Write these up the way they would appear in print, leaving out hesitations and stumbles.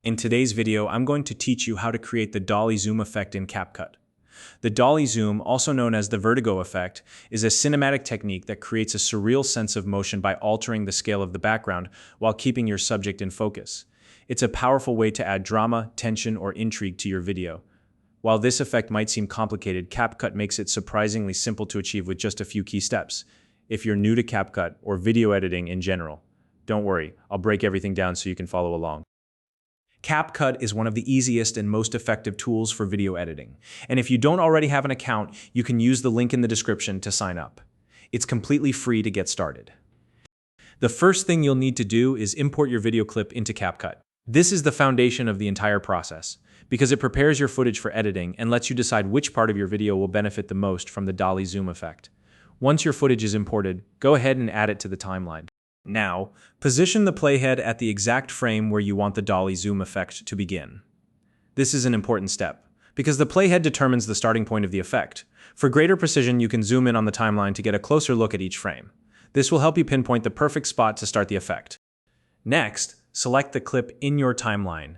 In today's video, I'm going to teach you how to create the Dolly zoom effect in CapCut. The Dolly zoom, also known as the vertigo effect, is a cinematic technique that creates a surreal sense of motion by altering the scale of the background while keeping your subject in focus. It's a powerful way to add drama, tension, or intrigue to your video. While this effect might seem complicated, CapCut makes it surprisingly simple to achieve with just a few key steps. If you're new to CapCut or video editing in general, don't worry, I'll break everything down so you can follow along. CapCut is one of the easiest and most effective tools for video editing. And if you don't already have an account, you can use the link in the description to sign up. It's completely free to get started. The first thing you'll need to do is import your video clip into CapCut. This is the foundation of the entire process, because it prepares your footage for editing and lets you decide which part of your video will benefit the most from the Dolly zoom effect. Once your footage is imported, go ahead and add it to the timeline. Now, position the playhead at the exact frame where you want the Dolly zoom effect to begin. This is an important step, because the playhead determines the starting point of the effect. For greater precision, you can zoom in on the timeline to get a closer look at each frame. This will help you pinpoint the perfect spot to start the effect. Next, select the clip in your timeline.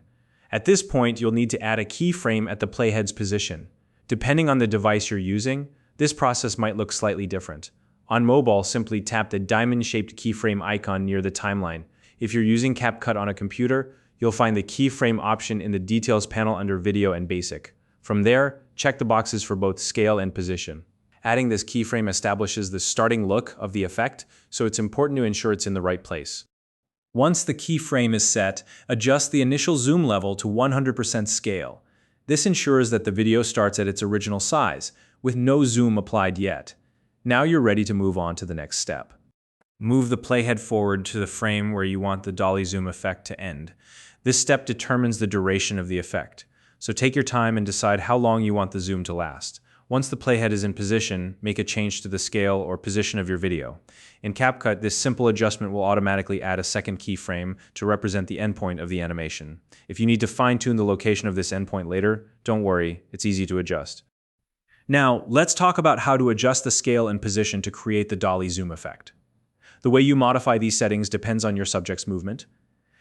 At this point, you'll need to add a keyframe at the playhead's position. Depending on the device you're using, this process might look slightly different. On mobile, simply tap the diamond-shaped keyframe icon near the timeline. If you're using CapCut on a computer, you'll find the keyframe option in the Details panel under Video and Basic. From there, check the boxes for both scale and position. Adding this keyframe establishes the starting look of the effect, so it's important to ensure it's in the right place. Once the keyframe is set, adjust the initial zoom level to 100% scale. This ensures that the video starts at its original size, with no zoom applied yet. Now you're ready to move on to the next step. Move the playhead forward to the frame where you want the Dolly zoom effect to end. This step determines the duration of the effect, so take your time and decide how long you want the zoom to last. Once the playhead is in position, make a change to the scale or position of your video. In CapCut, this simple adjustment will automatically add a second keyframe to represent the endpoint of the animation. If you need to fine-tune the location of this endpoint later, don't worry, it's easy to adjust. Now, let's talk about how to adjust the scale and position to create the Dolly zoom effect. The way you modify these settings depends on your subject's movement.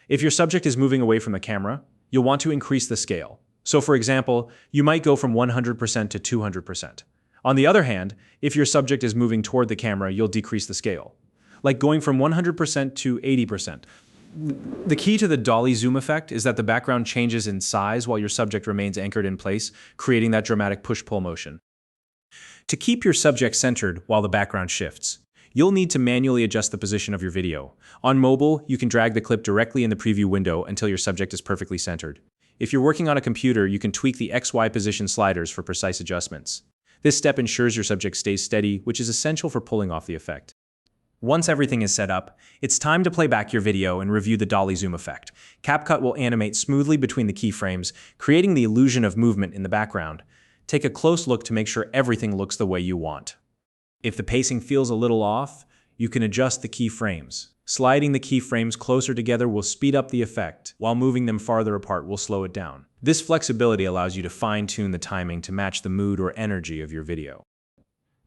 If your subject is moving away from the camera, you'll want to increase the scale. So for example, you might go from 100% to 200%. On the other hand, if your subject is moving toward the camera, you'll decrease the scale, like going from 100% to 80%. The key to the Dolly zoom effect is that the background changes in size while your subject remains anchored in place, creating that dramatic push-pull motion. To keep your subject centered while the background shifts, you'll need to manually adjust the position of your video. On mobile, you can drag the clip directly in the preview window until your subject is perfectly centered. If you're working on a computer, you can tweak the XY position sliders for precise adjustments. This step ensures your subject stays steady, which is essential for pulling off the effect. Once everything is set up, it's time to play back your video and review the Dolly zoom effect. CapCut will animate smoothly between the keyframes, creating the illusion of movement in the background. Take a close look to make sure everything looks the way you want. If the pacing feels a little off, you can adjust the keyframes. Sliding the keyframes closer together will speed up the effect, while moving them farther apart will slow it down. This flexibility allows you to fine-tune the timing to match the mood or energy of your video.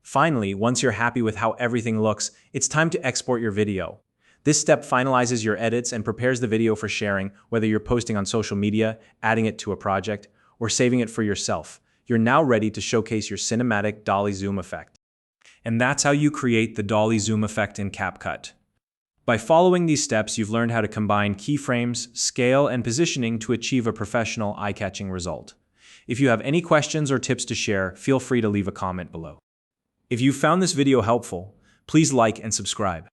Finally, once you're happy with how everything looks, it's time to export your video. This step finalizes your edits and prepares the video for sharing, whether you're posting on social media, adding it to a project, or saving it for yourself. You're now ready to showcase your cinematic Dolly zoom effect. And that's how you create the Dolly zoom effect in CapCut. By following these steps, you've learned how to combine keyframes, scale, and positioning to achieve a professional, eye-catching result. If you have any questions or tips to share, feel free to leave a comment below. If you found this video helpful, please like and subscribe.